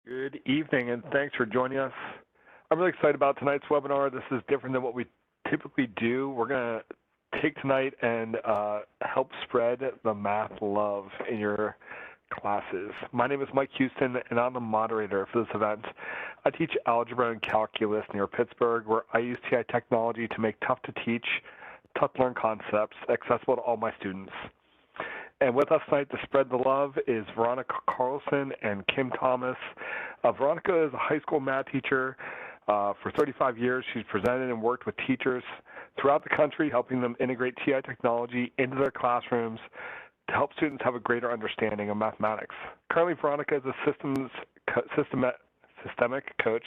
Good evening, and thanks for joining us. I'm really excited about tonight's webinar. This is different than what we typically do. We're going to take tonight and help spread the math love in your classes. My name is Mike Houston, and I'm the moderator for this event. I teach algebra and calculus near Pittsburgh, where I use TI technology to make tough-to-teach, tough-to-learn concepts accessible to all my students. And with us tonight to spread the love is Veronica Carlson and Kim Thomas. Veronica is a high school math teacher. For 35 years, she's presented and worked with teachers throughout the country, helping them integrate TI technology into their classrooms to help students have a greater understanding of mathematics. Currently, Veronica is a systemic coach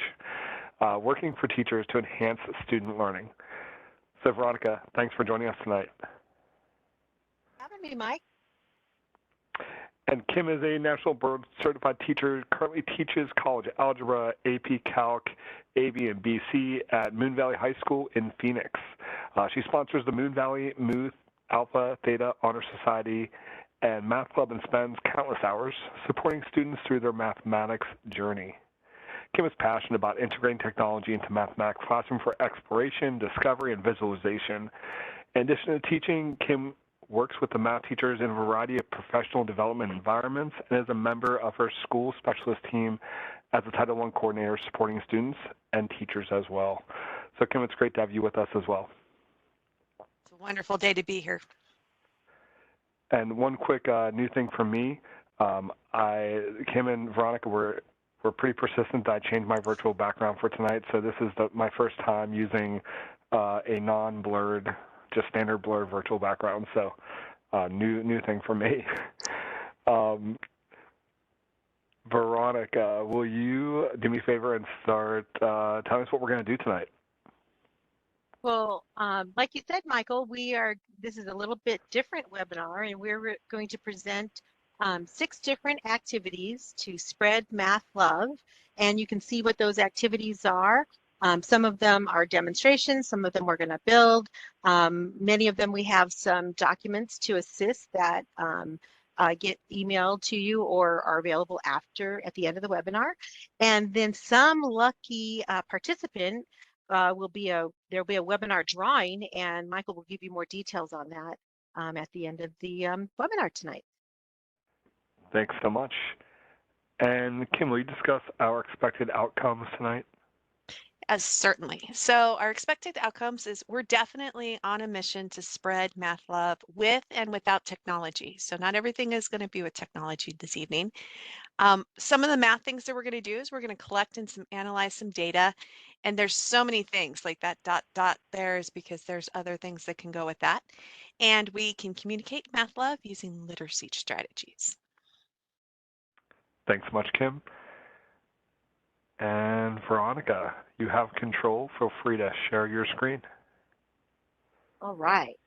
working for teachers to enhance student learning. So, Veronica, thanks for joining us tonight. Having me, Mike. And Kim is a National Board Certified Teacher, currently teaches college algebra, AP Calc, AB, and BC at Moon Valley High School in Phoenix. She sponsors the Moon Valley Mu Alpha Theta Honor Society and Math Club and spends countless hours supporting students through their mathematics journey. Kim is passionate about integrating technology into mathematics classroom for exploration, discovery, and visualization. In addition to teaching, Kim works with the math teachers in a variety of professional development environments and is a member of her school specialist team as a Title I coordinator supporting students and teachers as well. So Kim, it's great to have you with us as well. It's a wonderful day to be here. And one quick new thing for me, Kim and Veronica were pretty persistent. I changed my virtual background for tonight, so this is my first time using a non-blurred, just standard blurred virtual background. So new thing for me. Veronica, will you do me a favor and start telling us what we're going to do tonight? Well, like you said, Michael, this is a little bit different webinar, and we're going to present 6 different activities to spread math love. And you can see what those activities are. Some of them are demonstrations, some of them we're going to build. Many of them we have some documents to assist that get emailed to you or are available at the end of the webinar. And then some lucky participant there'll be a webinar drawing, and Michael will give you more details on that at the end of the webinar tonight. Thanks so much. And Kim, will you discuss our expected outcomes tonight? Certainly. So our expected outcomes is we're definitely on a mission to spread math love with and without technology. So not everything is going to be with technology this evening. Some of the math things that we're going to do is we're going to collect and analyze some data. And there's so many things like that dot there is because there's other things that can go with that. And we can communicate math love using literacy strategies. Thanks so much, Kim. And Veronica, you have control. Feel free to share your screen. All right.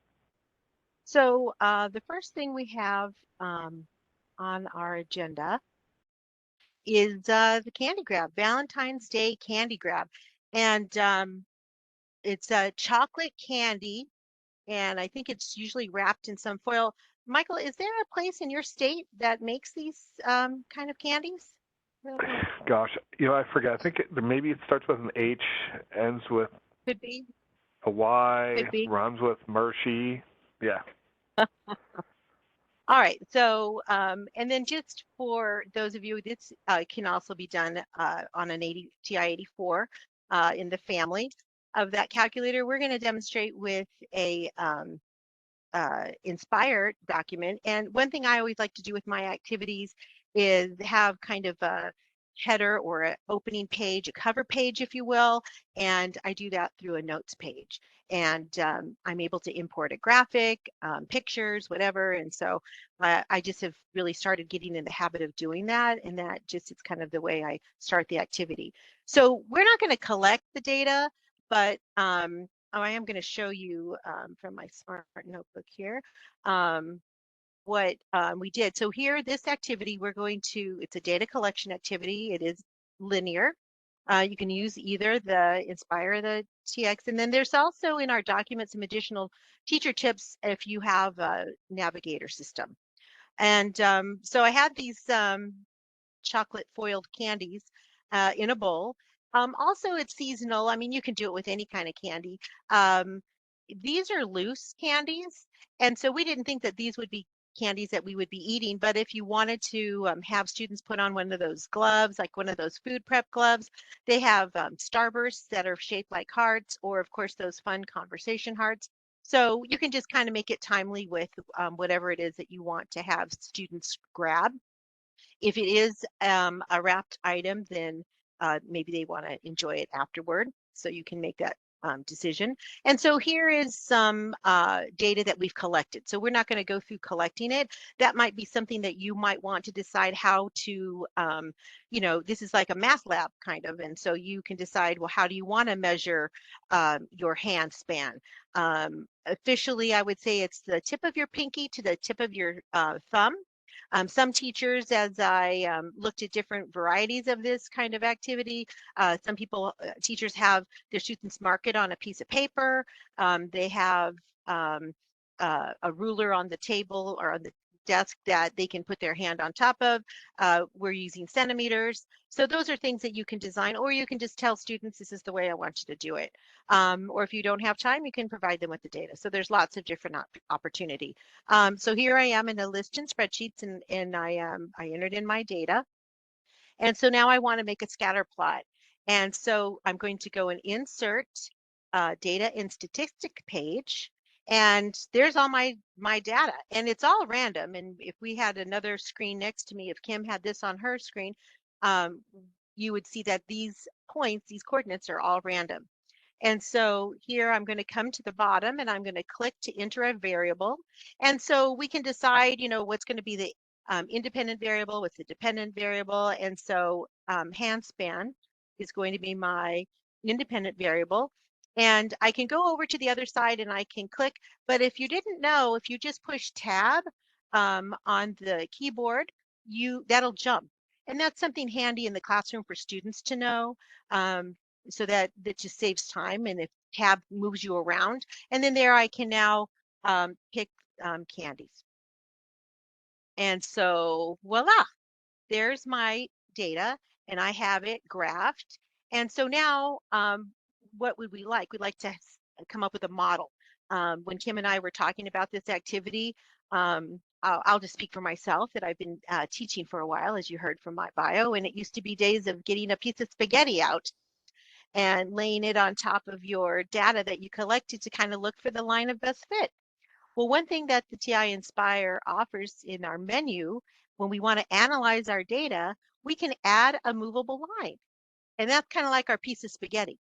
So the first thing we have on our agenda is the candy grab, Valentine's Day candy grab. And it's a chocolate candy, and I think it's usually wrapped in some foil. Michael, is there a place in your state that makes these kind of candies? Gosh, I forget. I think maybe it starts with an H, ends with Could be a Y, Could be. rhymes with Mershey. Yeah. All right. So, and then just for those of you, this can also be done on an TI-84 in the family of that calculator. We're going to demonstrate with a Nspire document. And one thing I always like to do with my activities is have kind of a header or an opening page, a cover page, if you will. And I do that through a notes page. And I'm able to import a graphic, pictures, whatever. And so I just have really started getting in the habit of doing that. And that just is kind of the way I start the activity. So we're not going to collect the data, but I am going to show you from my smart notebook here what we did. So here, this activity, it's a data collection activity. It is linear. You can use either the Nspire or the TX. And then there's also in our document some additional teacher tips if you have a navigator system. And so I had these chocolate foiled candies in a bowl. Also, it's seasonal. I mean, you can do it with any kind of candy. Um, these are loose candies, and so we didn't think that these would be candies that we would be eating. But if you wanted to have students put on one of those gloves, like one of those food prep gloves, they have starbursts that are shaped like hearts, or of course those fun conversation hearts. So you can just kind of make it timely with whatever it is that you want to have students grab. If it is a wrapped item, then maybe they want to enjoy it afterward. So you can make that decision. And so here is some data that we've collected. So we're not going to go through collecting it. That might be something that you might want to decide how to, this is like a math lab kind of. And so you can decide, well, how do you want to measure your hand span? Officially, I would say it's the tip of your pinky to the tip of your thumb. Some teachers, as I looked at different varieties of this kind of activity, some teachers have their students mark it on a piece of paper. They have a ruler on the table or on the desk that they can put their hand on top of. We're using centimeters. So those are things that you can design, or you can just tell students, this is the way I want you to do it. Or if you don't have time, you can provide them with the data. So there's lots of different opportunity. So here I am in a list in spreadsheets, and I entered in my data. And so now I want to make a scatter plot. And so I'm going to go and insert data in statistic page. And there's all my data, and it's all random. And if we had another screen next to me, if Kim had this on her screen, um, you would see that these points, these coordinates are all random. And so here I'm going to come to the bottom and I'm going to click to enter a variable. And so we can decide, what's going to be the independent variable, what's the dependent variable. And so hand span is going to be my independent variable. And I can go over to the other side and I can click. But if you didn't know, if you just push tab on the keyboard, that'll jump. And that's something handy in the classroom for students to know. So that just saves time, and if tab moves you around, and then there I can now pick candies. And so voila, there's my data, and I have it graphed. And so now what would we like? We'd like to come up with a model. When Kim and I were talking about this activity, I'll just speak for myself that I've been teaching for a while, as you heard from my bio, and it used to be days of getting a piece of spaghetti out and laying it on top of your data that you collected to kind of look for the line of best fit. Well, one thing that the TI-Nspire offers in our menu, when we want to analyze our data, we can add a movable line. And that's kind of like our piece of spaghetti.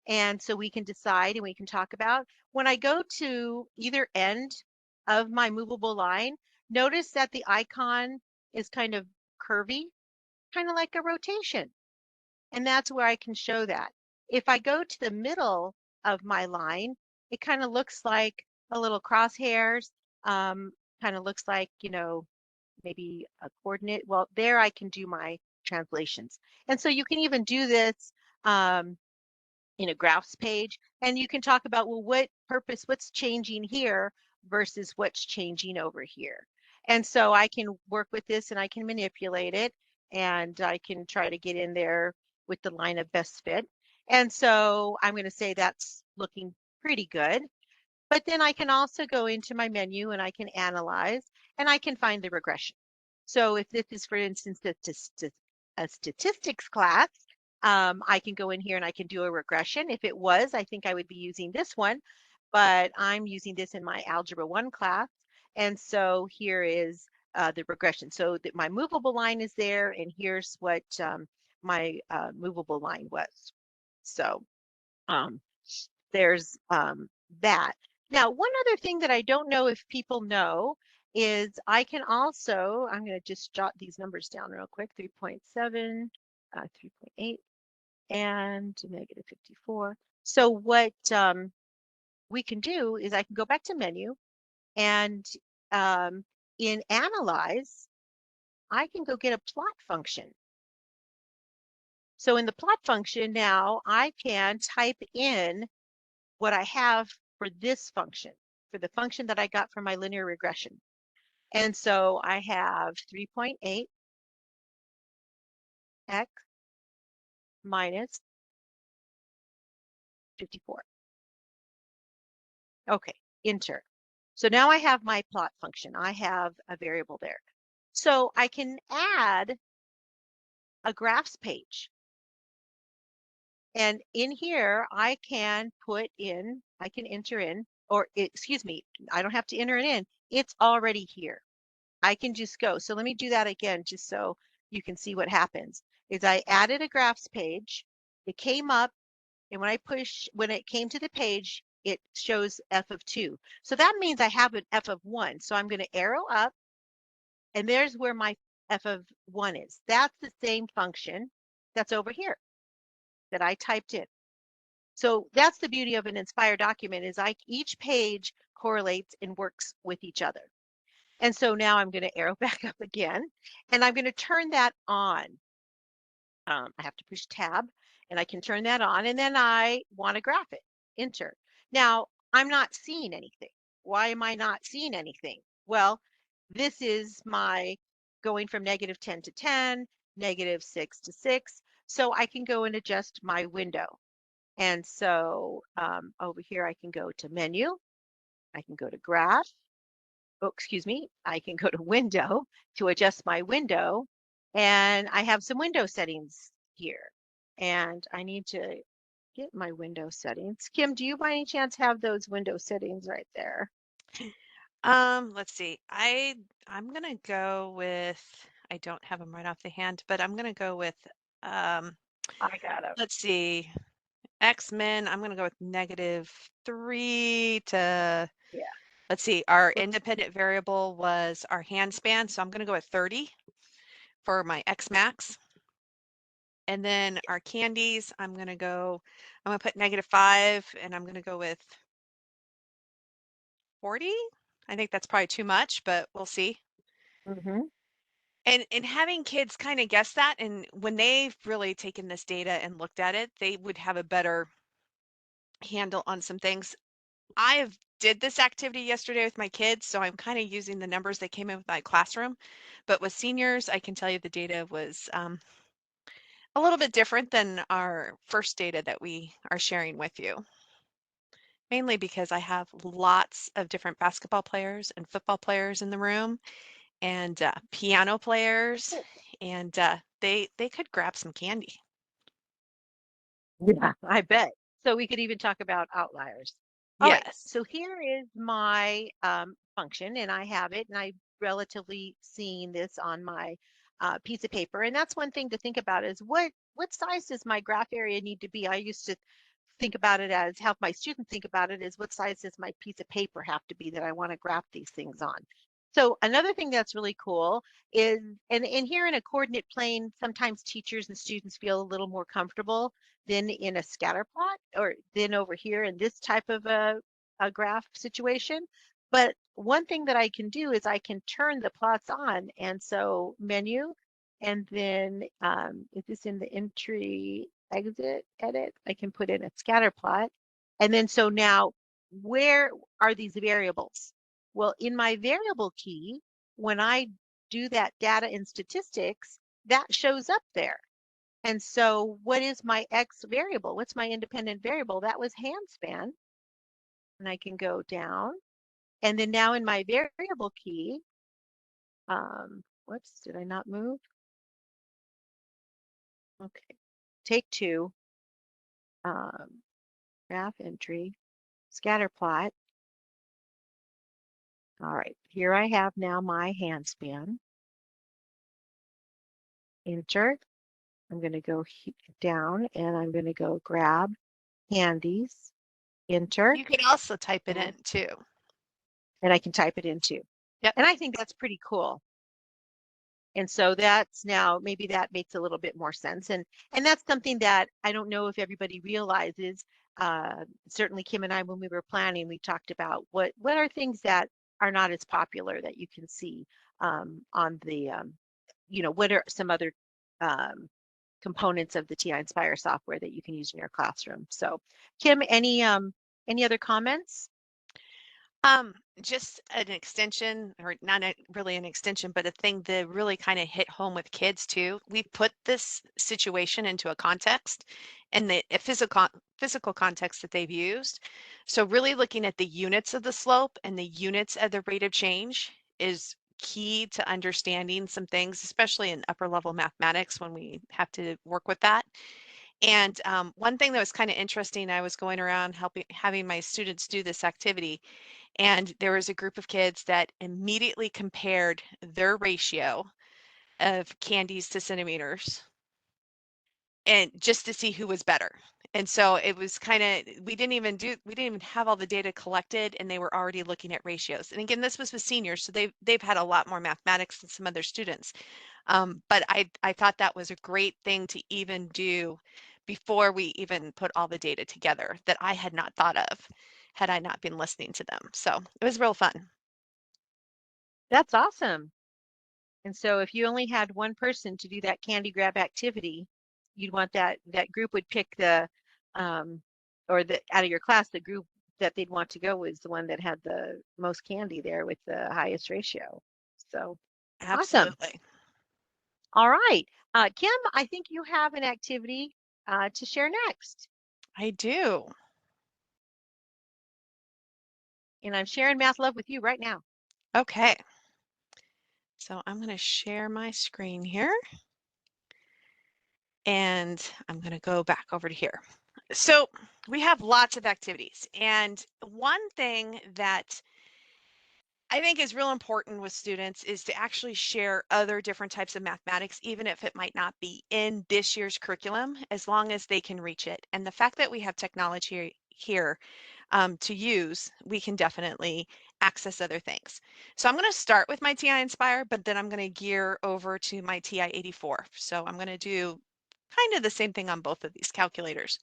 And so we can decide and we can talk about, when I go to either end of my movable line, notice that the icon is kind of curvy, kind of like a rotation. And that's where I can show that. If I go to the middle of my line, it kind of looks like a little crosshairs, kind of looks like, maybe a coordinate. Well, there I can do my translations. And so you can even do this in a graphs page, and you can talk about, well, what's changing here versus what's changing over here. And so I can work with this and I can manipulate it, and I can try to get in there with the line of best fit. And so I'm going to say that's looking pretty good. But then I can also go into my menu and I can analyze and I can find the regression. So if this is, for instance, a statistics class, I can go in here and I can do a regression. If it was, I think I would be using this one, but I'm using this in my Algebra 1 class. And so here is the regression. So that my movable line is there, and here's what my movable line was. So there's that. Now, one other thing that I don't know if people know is I can also, I'm going to just jot these numbers down real quick, 3.7, 3.8, and negative 54. So what we can do is I can go back to menu, and in Analyze, I can go get a plot function. So in the plot function now, I can type in what I have for this function, for the function that I got from my linear regression. And so I have 3.8, minus 54. Okay, enter. So now I have my plot function. I have a variable there. So I can add a graphs page. And in here, I can enter in, or excuse me, I don't have to enter it in. It's already here. I can just go. So let me do that again, just so you can see what happens. Is I added a graphs page. It came up, and when it came to the page, it shows f of 2. So that means I have an f of 1. So I'm going to arrow up, and there's where my f of 1 is. That's the same function that's over here that I typed in. So that's the beauty of an Nspire document, is each page correlates and works with each other. And so now I'm going to arrow back up again, and I'm going to turn that on. I have to push tab, and I can turn that on, and then I want to graph it. Enter. Now, I'm not seeing anything. Why am I not seeing anything? Well, this is my going from -10 to 10, -6 to 6. So I can go and adjust my window. And so over here, I can go to menu. I can go to graph. Oh, excuse me. I can go to window to adjust my window. And I have some window settings here. And I need to get my window settings. Kim, do you by any chance have those window settings right there? Let's see. I'm gonna go with, I don't have them right off the hand, but I'm gonna go with um I got them. let's see, X-Men. I'm gonna go with -3 to, Yeah. let's see, our Oops. independent variable was our hand span, so I'm gonna go with 30 for my X max. And then our candies, I'm gonna put -5, and I'm gonna go with 40. I think that's probably too much, but we'll see. Mm-hmm. And having kids kind of guess that, and when they've really taken this data and looked at it, they would have a better handle on some things. I have did this activity yesterday with my kids, so I'm kind of using the numbers that came in with my classroom. But with seniors, I can tell you the data was a little bit different than our first data that we are sharing with you. Mainly because I have lots of different basketball players and football players in the room, and piano players, and they could grab some candy. Yeah, I bet. So we could even talk about outliers. All right, Yes. so here is my function, and I have it, and I've relatively seen this on my piece of paper. And that's one thing to think about, is what size does my graph area need to be? I used to think about it as, have my students think about it as, what size does my piece of paper have to be that I want to graph these things on? So another thing that's really cool is, and here in a coordinate plane, sometimes teachers and students feel a little more comfortable than in a scatter plot, or then over here in this type of a graph situation. But one thing that I can do is I can turn the plots on. And so menu, and then is this in the entry exit edit? I can put in a scatter plot. And then so now, where are these variables? Well, in my variable key, when I do that data in statistics, that shows up there. And so what is my X variable? What's my independent variable? That was hand span. And I can go down. And then now in my variable key, whoops, did I not move? Okay, take two, graph entry, scatter plot. All right, here I have now my hand span. Enter. I'm going to go down, and I'm going to go grab handies. Enter. You can also type it in too. And I can type it in too. Yep. And I think that's pretty cool. And so that's now, maybe that makes a little bit more sense. And that's something that I don't know if everybody realizes. Certainly Kim and I, when we were planning, we talked about what are things that are not as popular that you can see on the, what are some other components of the TI-Nspire software that you can use in your classroom. So Kim, any other comments? Just an extension, or not really an extension, but a thing that really kind of hit home with kids too. We put this situation into a context and a physical context that they've used. So really looking at the units of the slope and the units of the rate of change is key to understanding some things, especially in upper level mathematics when we have to work with that. And one thing that was kind of interesting, I was going around having my students do this activity, and there was a group of kids that immediately compared their ratio of candies to centimeters, and just to see who was better. And so it was kind of, we didn't even have all the data collected, and they were already looking at ratios. And again, this was with seniors, so they've had a lot more mathematics than some other students. But I thought that was a great thing to even do before we even put all the data together, that I had not thought of had I not been listening to them. So it was real fun. That's awesome. And so if you only had one person to do that candy grab activity, you'd want that group would pick the or the out of your class, the group that they'd want to go was the one that had the most candy there with the highest ratio. So awesome. Absolutely. All right. Kim, I think you have an activity to share next. I do. And I'm sharing Math Love with you right now. Okay. So I'm going to share my screen here. And I'm going to go back over to here. So we have lots of activities. And one thing that I think is real important with students is to actually share other different types of mathematics, even if it might not be in this year's curriculum, as long as they can reach it. And the fact that we have technology here to use, we can definitely access other things. So I'm going to start with my TI-Nspire, but then I'm going to gear over to my TI-84. So I'm going to do kind of the same thing on both of these calculators.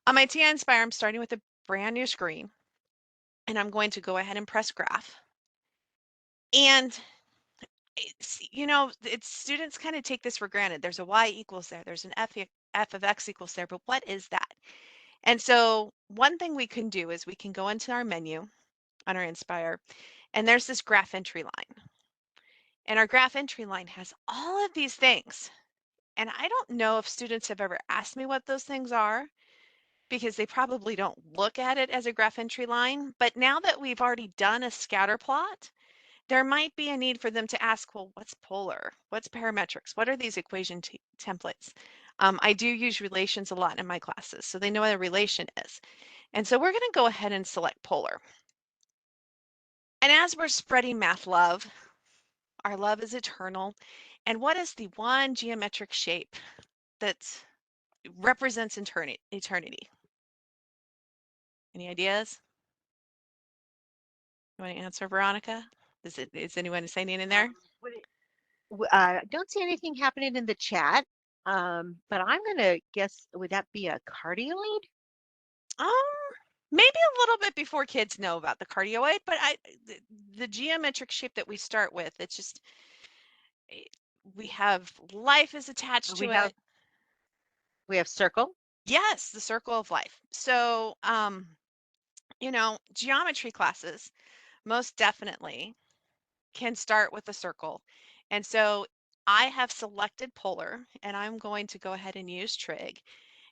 On my TI-Nspire, I'm starting with a brand new screen, and I'm going to go ahead and press graph. And it's students kind of take this for granted. There's a y equals there. There's an f of x equals there, but what is that? And so one thing we can do is we can go into our menu on our Nspire, and there's this graph entry line. And our graph entry line has all of these things. And I don't know if students have ever asked me what those things are, because they probably don't look at it as a graph entry line. But now that we've already done a scatter plot, there might be a need for them to ask, well, what's polar? What's parametrics? What are these equation templates? I do use relations a lot in my classes, so they know what a relation is. And so we're going to go ahead and select polar. And as we're spreading math love, our love is eternal. And what is the one geometric shape that represents eternity? Any ideas? You want to answer, Veronica? Is anyone saying in there? Don't see anything happening in the chat, but I'm going to guess, would that be a cardioid? Um, maybe a little bit before kids know about the cardioid, but the geometric shape that we start with, it's just, we have life is attached to it. We have circle. Yes, the circle of life. So, geometry classes most definitely can start with a circle. And so I have selected polar, and I'm going to go ahead and use trig,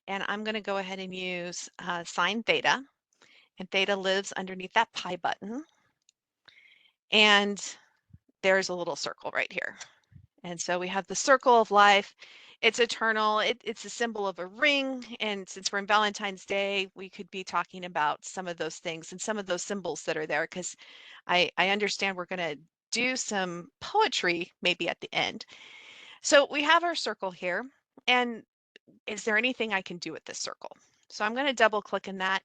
and I'm going to go ahead and use sine theta, and theta lives underneath that pi button. And there's a little circle right here. And so we have the circle of life. It's eternal. It's a symbol of a ring. And since we're in Valentine's Day, we could be talking about some of those things and some of those symbols that are there, because I understand we're going to do some poetry maybe at the end. So we have our circle here. And is there anything I can do with this circle? So I'm going to double click in that.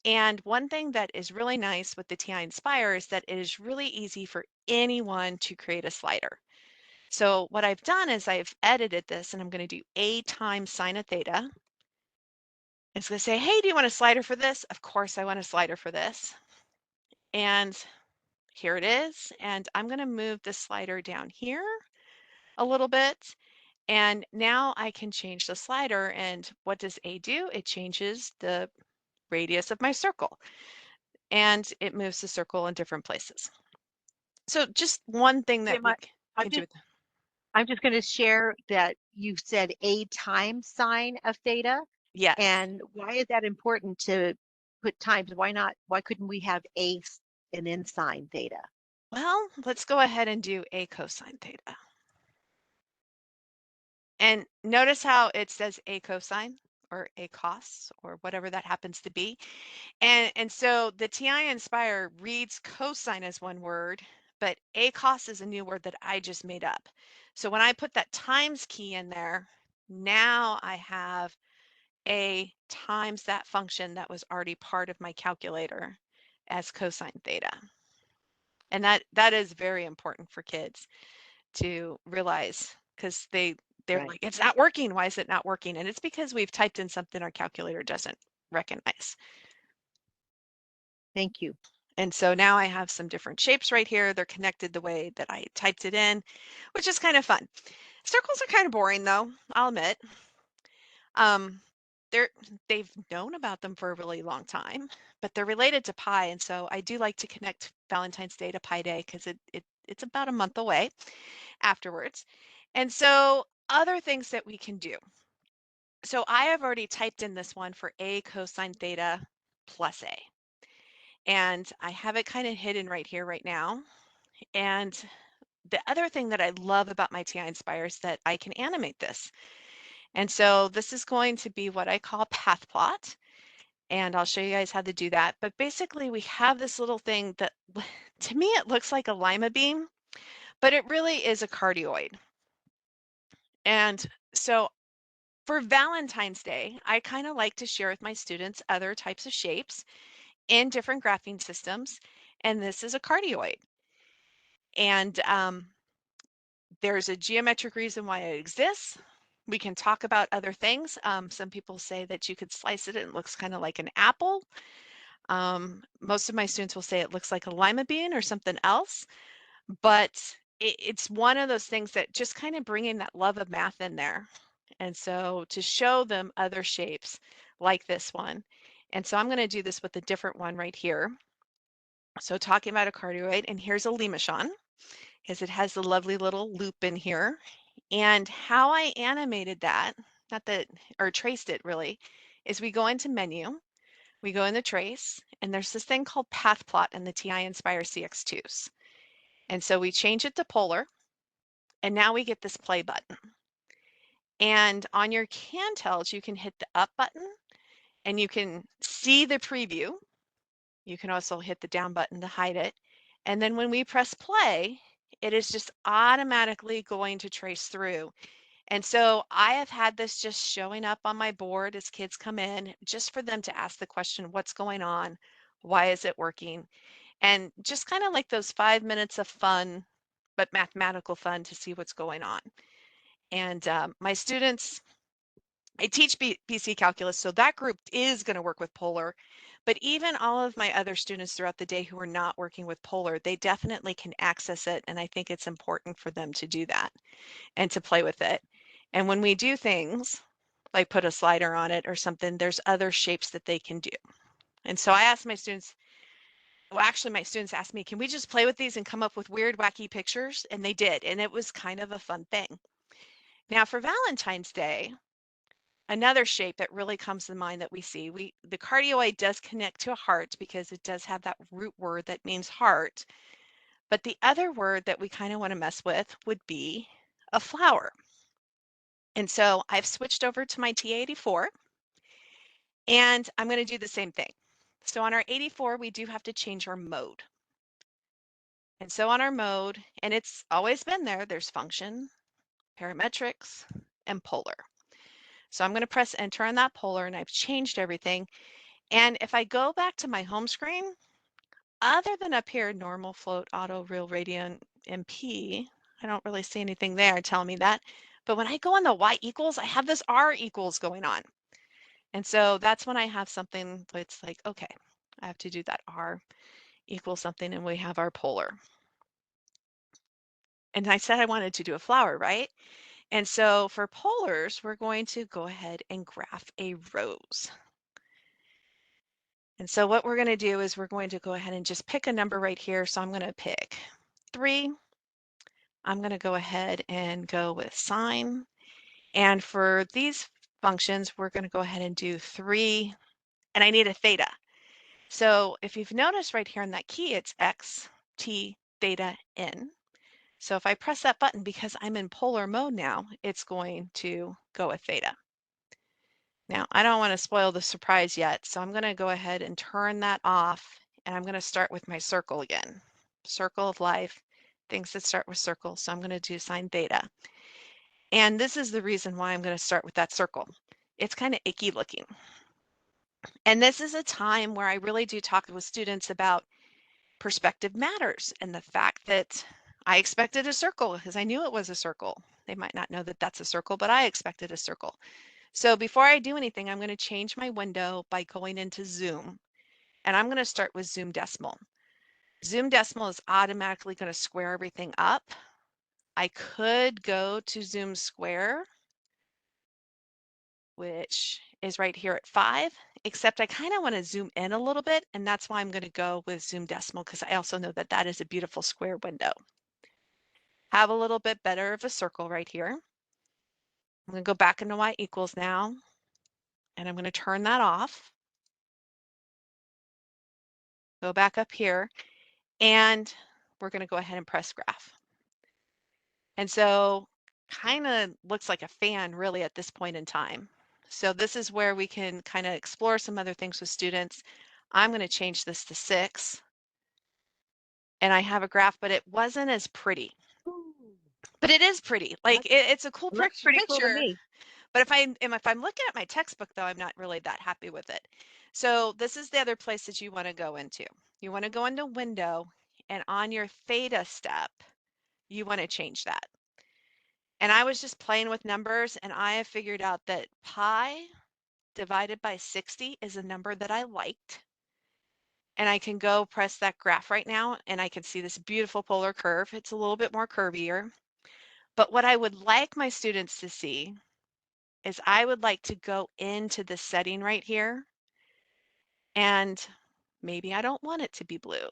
And one thing that is really nice with the TI-Nspire is that it is really easy for anyone to create a slider. So what I've done is I've edited this, and I'm going to do a times sine of theta. It's going to say, hey, do you want a slider for this? Of course I want a slider for this. And here it is. And I'm going to move the slider down here a little bit. And now I can change the slider. And what does A do? It changes the radius of my circle. and it moves the circle in different places. So just one thing that Jim, we can do. I'm just going to share that you said a time sign of theta. Yes. And why is that important to put times? Why couldn't we have a and then sine theta? Well, let's go ahead and do a cosine theta. And notice how it says a cosine or a cos or whatever that happens to be. And so the TI-Nspire reads cosine as one word, but a cos is a new word that I just made up. So when I put that times key in there, now I have a times that function that was already part of my calculator as cosine theta. And that is very important for kids to realize, because they're Right. like, it's not working. Why is it not working? And it's because we've typed in something our calculator doesn't recognize. Thank you. And so now I have some different shapes right here. They're connected the way that I typed it in, which is kind of fun. Circles are kind of boring though, I'll admit. They've known about them for a really long time, but they're related to pi. And so I do like to connect Valentine's Day to Pi Day because it's about a month away afterwards. And so other things that we can do. So I have already typed in this one for a cosine theta plus a. And I have it kind of hidden right here right now. And the other thing that I love about my TI-Nspire is that I can animate this. And so this is going to be what I call path plot. And I'll show you guys how to do that. But basically we have this little thing that to me, it looks like a lima beam, but it really is a cardioid. And so for Valentine's Day, I kind of like to share with my students other types of shapes in different graphing systems. And this is a cardioid. And there's a geometric reason why it exists. We can talk about other things. Some people say that you could slice it and it looks kind of like an apple. Most of my students will say it looks like a lima bean or something else, but it's one of those things that just kind of bringing that love of math in there. And so to show them other shapes like this one. And so I'm going to do this with a different one right here. So talking about a cardioid, and here's a limachon, because it has the lovely little loop in here. And how I animated that, not that, or traced it really, is we go into menu, we go in the trace, and there's this thing called path plot in the TI-Nspire CX2s. And so we change it to polar, and now we get this play button. And on your CanTels, you can hit the up button and you can see the preview. You can also hit the down button to hide it. And then when we press play, it is just automatically going to trace through. And so I have had this just showing up on my board as kids come in, just for them to ask the question, what's going on? Why is it working? And just kind of like those 5 minutes of fun, but mathematical fun to see what's going on. And my students, I teach BC calculus, so that group is going to work with polar. But even all of my other students throughout the day who are not working with polar, they definitely can access it. And I think it's important for them to do that and to play with it. And when we do things like put a slider on it or something, there's other shapes that they can do. And so I asked my students, well, actually my students asked me, can we just play with these and come up with weird, wacky pictures? And they did. And it was kind of a fun thing. Now for Valentine's Day, another shape that really comes to mind that we see, the cardioid does connect to a heart because it does have that root word that means heart. But the other word that we kind of want to mess with would be a flower. And so I've switched over to my T84 and I'm going to do the same thing. So on our 84, we do have to change our mode. And so on our mode, and it's always been there, there's function, parametrics, and polar. So I'm going to press enter on that polar and I've changed everything. And if I go back to my home screen, other than up here, normal, float, auto, real, radian, MP, I don't really see anything there telling me that. But when I go on the y equals, I have this r equals going on. And so that's when I have something that's like, okay, I have to do that r equals something and we have our polar. And I said I wanted to do a flower, right? And so for polars, we're going to go ahead and graph a rose. And so what we're going to do is we're going to go ahead and just pick a number right here. So I'm going to pick 3. I'm going to go ahead and go with sine. And for these functions, we're going to go ahead and do 3, and I need a theta. So if you've noticed right here on that key, it's x, t, theta, n. So if I press that button, because I'm in polar mode now, it's going to go with theta. Now, I don't want to spoil the surprise yet, so I'm going to go ahead and turn that off, and I'm going to start with my circle again. Circle of life, things that start with circles. So I'm going to do sine theta. And this is the reason why I'm going to start with that circle. It's kind of icky looking. And this is a time where I really do talk with students about perspective matters and the fact that I expected a circle because I knew it was a circle. They might not know that that's a circle, but I expected a circle. So before I do anything, I'm going to change my window by going into Zoom, and I'm going to start with Zoom Decimal. Zoom Decimal is automatically going to square everything up. I could go to Zoom Square, which is right here at 5, except I kind of want to zoom in a little bit, and that's why I'm going to go with Zoom Decimal, because I also know that that is a beautiful square window. Have a little bit better of a circle right here. I'm going to go back into y equals now, and I'm going to turn that off. Go back up here, and we're going to go ahead and press graph. And so kind of looks like a fan really at this point in time. So this is where we can kind of explore some other things with students. I'm going to change this to 6. And I have a graph, but it wasn't as pretty. Ooh, But it is pretty. Like it's a cool it looks pretty cool to picture. me. But if I'm looking at my textbook though, I'm not really that happy with it. So this is the other place that you want to go into. You want to go into window, and on your theta step, you want to change that. And I was just playing with numbers, and I have figured out that pi divided by 60 is a number that I liked. And I can go press that graph right now, and I can see this beautiful polar curve. It's a little bit more curvier. But what I would like my students to see is I would like to go into the setting right here, and maybe I don't want it to be blue.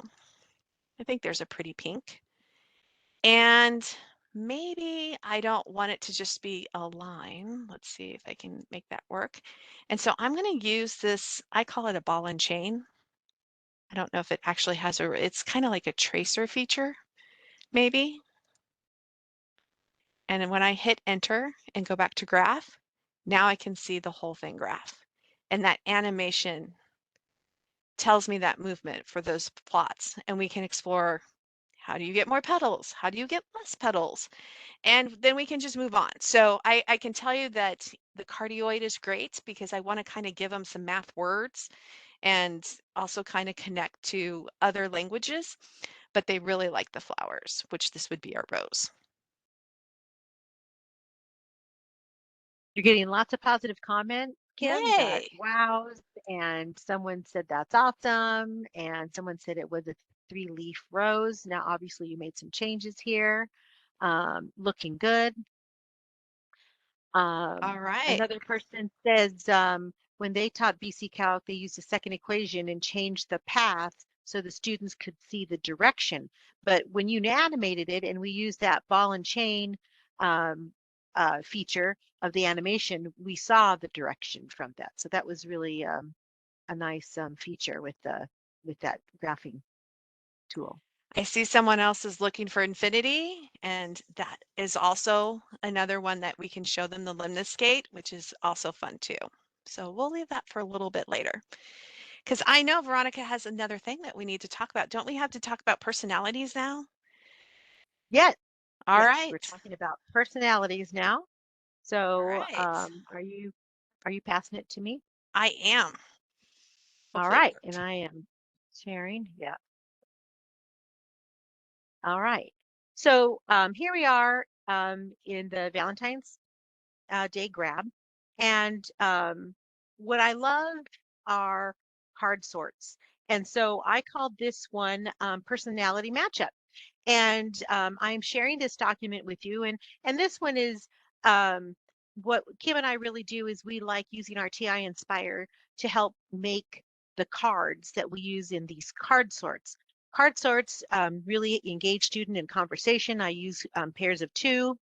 I think there's a pretty pink. And maybe I don't want it to just be a line. Let's see if I can make that work. And so I'm going to use this, I call it a ball and chain. I don't know if it actually has it's kind of like a tracer feature, maybe. And then when I hit enter and go back to graph, now I can see the whole thing graph. And that animation tells me that movement for those plots. And we can explore, how do you get more petals? How do you get less petals? And then we can just move on. So I can tell you that the cardioid is great because I want to kind of give them some math words and also kind of connect to other languages, but they really like the flowers, which this would be our rose. You're getting lots of positive comment, Kim, that Yay! wows, and someone said that's awesome, and someone said it was a 3-leaf rose. Now, obviously, you made some changes here. Looking good. All right. Another person says when they taught BC Calc, they used a second equation and changed the path so the students could see the direction. But when you animated it and we used that ball and chain feature of the animation, we saw the direction from that. So that was really a nice feature with that graphing tool. I see someone else is looking for infinity, and that is also another one that we can show them the lemniscate, which is also fun too. So we'll leave that for a little bit later. Because I know Veronica has another thing that we need to talk about. Don't we have to talk about personalities now? Yes, All yes, right. we're talking about personalities now. All So right. are you passing it to me? I am. All Hopefully it right, and worked. I am sharing. Yeah. All right. So here we are in the Valentine's Day grab, and what I love are card sorts, and so I called this one personality matchup, and I'm sharing this document with you, and this one is what Kim and I really do is we like using our TI-Nspire to help make the cards that we use in these card sorts. Card sorts really engage student in conversation. I use pairs of 2.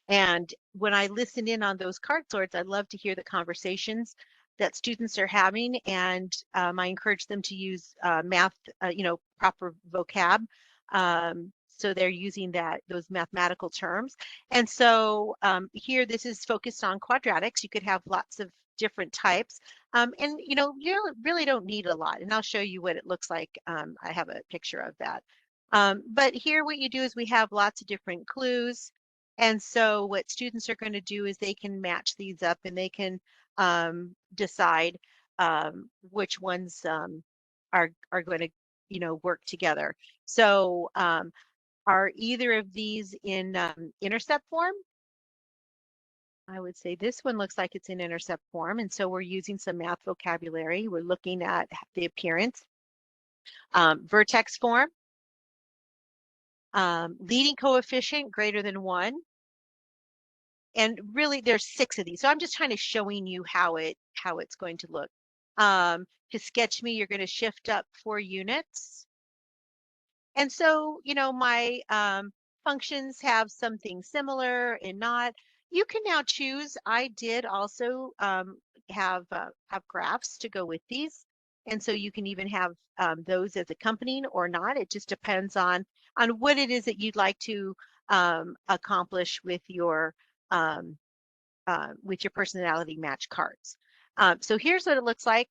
And when I listen in on those card sorts, I love to hear the conversations that students are having, and I encourage them to use math, proper vocab. So they're using those mathematical terms. And so here, this is focused on quadratics. You could have lots of different types. And you really don't need a lot. And I'll show you what it looks like. I have a picture of that. But here what you do is we have lots of different clues. And so what students are going to do is they can match these up, and they can decide which ones are going to, work together. So are either of these in intercept form? I would say this one looks like it's in intercept form. And so we're using some math vocabulary. We're looking at the appearance. Vertex form. Leading coefficient greater than 1. And really there's 6 of these. So I'm just kind of showing you how it's going to look. To sketch me, you're going to shift up 4 units. And so, my functions have something similar and not. You can now choose. I did also have graphs to go with these. And so you can even have those as accompanying or not. It just depends on what it is that you'd like to accomplish with your personality match cards. So here's what it looks like.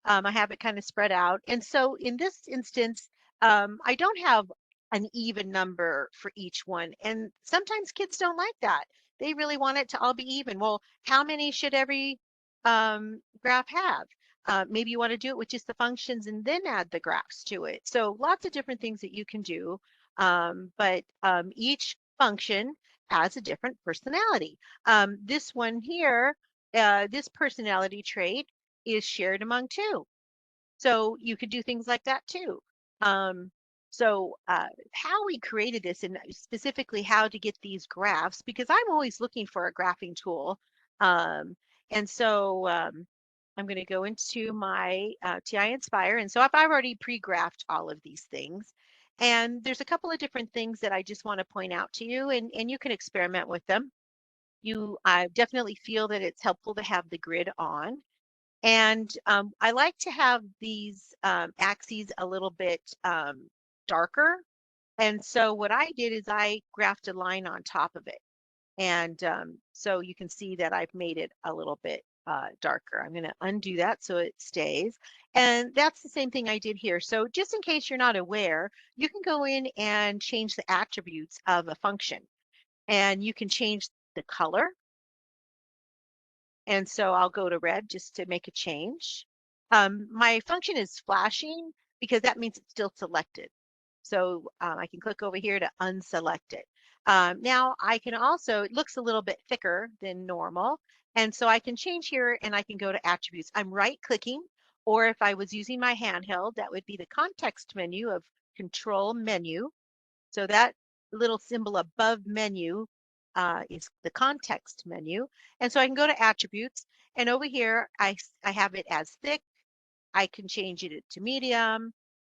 I have it kind of spread out. And so in this instance, I don't have an even number for each one. And sometimes kids don't like that. They really want it to all be even. Well, how many should every graph have? Maybe you want to do it with just the functions and then add the graphs to it. So lots of different things that you can do. But each function has a different personality. This one here, this personality trait is shared among 2. So you could do things like that too. So how we created this, and specifically how to get these graphs, because I'm always looking for a graphing tool. And so I'm going to go into my TI-Nspire. And so I've already pre-graphed all of these things. And there's a couple of different things that I just want to point out to you, and you can experiment with them. I definitely feel that it's helpful to have the grid on. And I like to have these axes a little bit darker. And so what I did is I graphed a line on top of it. And so you can see that I've made it a little bit darker. I'm going to undo that so it stays. And that's the same thing I did here. So just in case you're not aware, you can go in and change the attributes of a function. And you can change the color. And so I'll go to red just to make a change. My function is flashing because that means it's still selected. So I can click over here to unselect it. Now I can also, it looks a little bit thicker than normal. And so I can change here and I can go to attributes. I'm right clicking, or if I was using my handheld, that would be the context menu of control menu. So that little symbol above menu is the context menu. And so I can go to attributes, and over here, I have it as thick. I can change it to medium.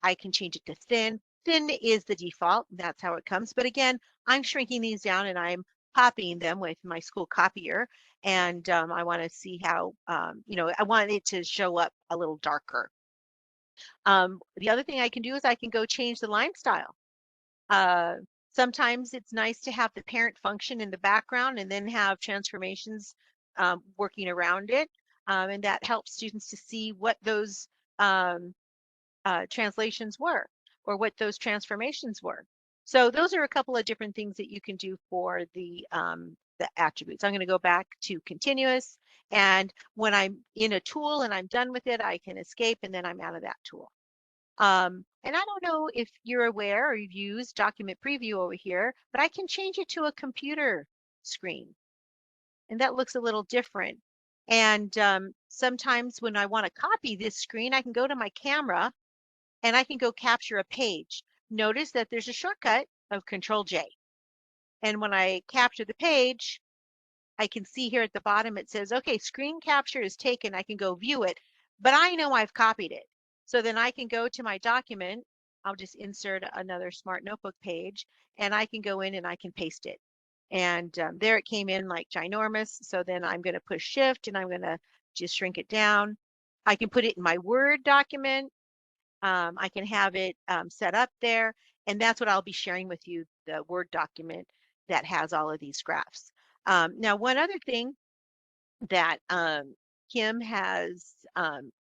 I can change it to thin. Thin is the default. That's how it comes. But again, I'm shrinking these down and I'm copying them with my school copier. And I want to see how, I want it to show up a little darker. The other thing I can do is I can go change the line style. Sometimes it's nice to have the parent function in the background and then have transformations working around it. And that helps students to see what those translations were or what those transformations were. So those are a couple of different things that you can do for the attributes. I'm going to go back to continuous. And when I'm in a tool and I'm done with it, I can escape and then I'm out of that tool. And I don't know if you're aware or you've used document preview over here, but I can change it to a computer screen. And that looks a little different. And sometimes when I want to copy this screen, I can go to my camera and I can go capture a page. Notice that there's a shortcut of Control J. And when I capture the page, I can see here at the bottom, it says, okay, screen capture is taken. I can go view it. but I know I've copied it. So then I can go to my document. I'll just insert another Smart Notebook page, and I can go in and I can paste it. And there it came in like ginormous. So then I'm going to push Shift and I'm going to just shrink it down. I can put it in my Word document. I can have it set up there, and that's what I'll be sharing with you, the Word document that has all of these graphs. Now, one other thing that Kim has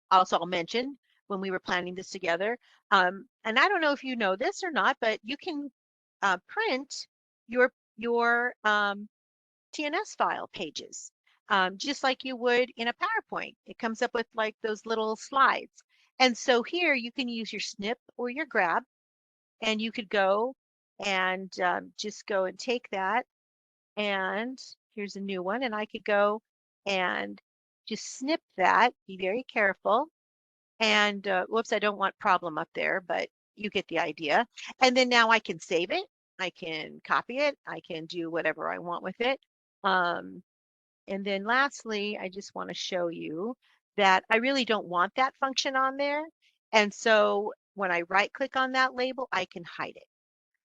also mentioned when we were planning this together, and I don't know if you know this or not, but you can print your TNS file pages, just like you would in a PowerPoint. It comes up with like those little slides. And so here you can use your snip or your grab, and you could go and just go and take that. And here's a new one. And I could go and just snip that. Be very careful. And whoops, I don't want problem up there, but you get the idea. And then now I can save it. I can copy it. I can do whatever I want with it. Um, and then lastly, I just want to show you that I really don't want that function on there. And so when I right click on that label, I can hide it.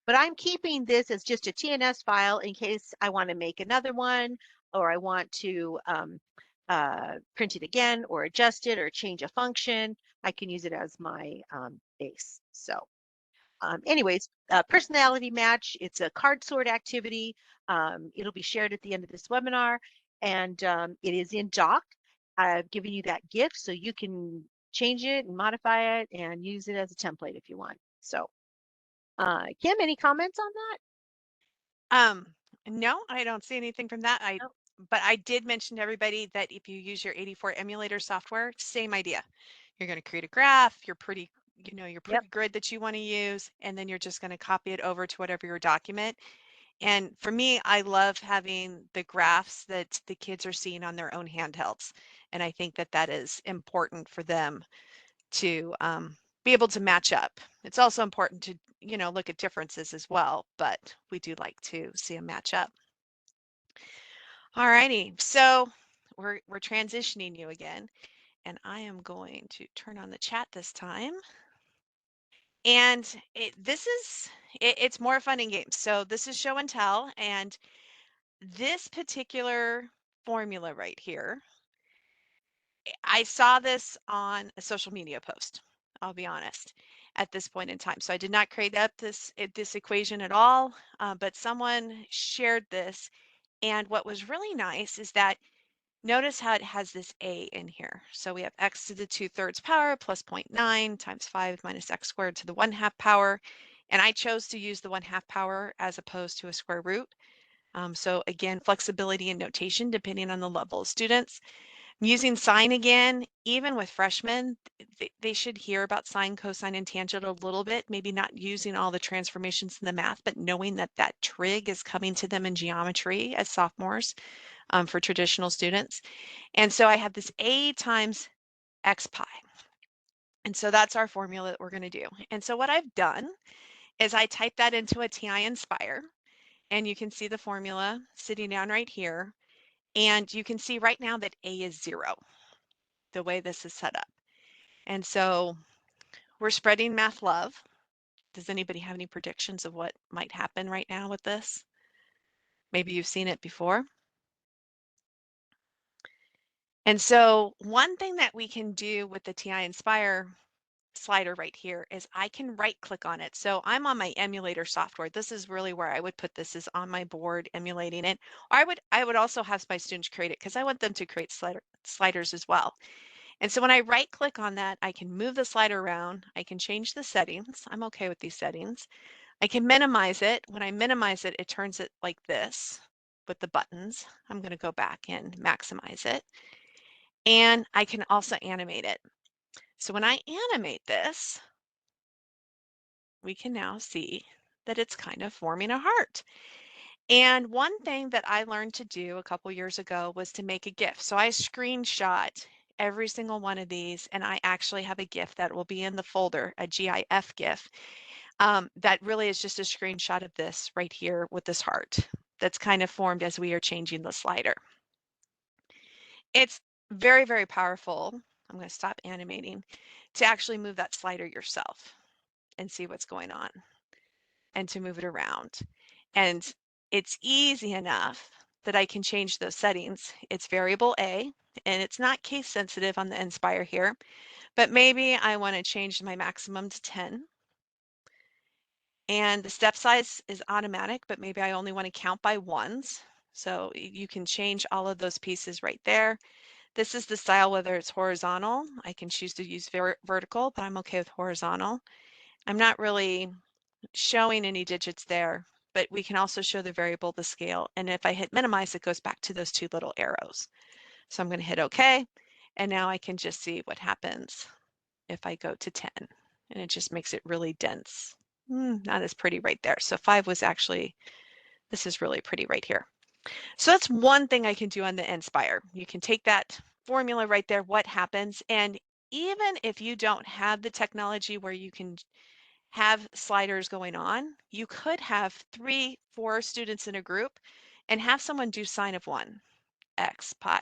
But I'm keeping this as just a TNS file in case I want to make another one, or I want to print it again or adjust it or change a function. I can use it as my base. So anyways, personality match, it's a card sort activity. It'll be shared at the end of this webinar, and it is in Doc. I've given you that gift so you can change it and modify it and use it as a template if you want. So Kim, any comments on Um, no, I don't see anything from that. that? But I did mention to everybody that if you use your 84 emulator software, same idea. You're going to create a graph, your pretty Yep. grid that you want to use, and then you're just going to copy it over to whatever your document. And for me, I love having the graphs that the kids are seeing on their own handhelds. And I think that that is important for them to be able to match up. It's also important to, look at differences as well, but we do like to see a match up. All righty, so we're transitioning you again, and I am going to turn on the chat this time. And it's more fun in games. So this is show and tell, and this particular formula right here, I saw this on a social media post, I'll be honest, at this point in time. So I did not create up this equation at all, but someone shared this. And what was really nice is that notice how it has this a in here. So we have x to the 2/3 power plus 0.9 times 5 minus x squared to the 1/2 power. And I chose to use the 1/2 power as opposed to a square root. So again, flexibility in notation depending on the level of students. I'm using sine again, even with freshmen, they should hear about sine, cosine, and tangent a little bit, maybe not using all the transformations in the math, but knowing that that trig is coming to them in geometry as sophomores for traditional students. And so I have this a times x pi. And so that's our formula that we're going to do. And so what I've done is I typed that into a TI-Nspire, and you can see the formula sitting down right here. And you can see right now that a is 0, the way this is set up. And so we're spreading math love. Does anybody have any predictions of what might happen right now with this? Maybe you've seen it before. And so one thing that we can do with the TI-Nspire slider right here is I can right click on it. So I'm on my emulator software. This is really where I would put this, is on my board emulating it. Or I would also have my students create it because I want them to create sliders as well. And so when I right click on that, I can move the slider around. I can change the settings. I'm okay with these settings. I can minimize it. When I minimize it, it turns it like this with the buttons. I'm going to go back and maximize it. And I can also animate it. So when I animate this, we can now see that it's kind of forming a heart. And one thing that I learned to do a couple years ago was to make a GIF. So I screenshot every single one of these, and I actually have a GIF that will be in the folder, a GIF GIF. That really is just a screenshot of this right here with this heart that's kind of formed as we are changing the slider. It's very, very powerful. I'm going to stop animating, to actually move that slider yourself and see what's going on and to move it around. And it's easy enough that I can change those settings. It's variable A, and it's not case sensitive on the Nspire here, but maybe I want to change my maximum to 10. And the step size is automatic, but maybe I only want to count by ones. So you can change all of those pieces right there. This is the style, whether it's horizontal. I can choose to use vertical, but I'm okay with horizontal. I'm not really showing any digits there, but we can also show the variable, the scale. And if I hit minimize, it goes back to those two little arrows. So I'm going to hit OK. And now I can just see what happens if I go to 10. And it just makes it really dense. Not as pretty right there. So 5 was actually, this is really pretty right here. So that's one thing I can do on the Nspire. You can take that formula right there, what happens. And even if you don't have the technology where you can have sliders going on, you could have 3, 4 students in a group and have someone do sine of 1, x pi,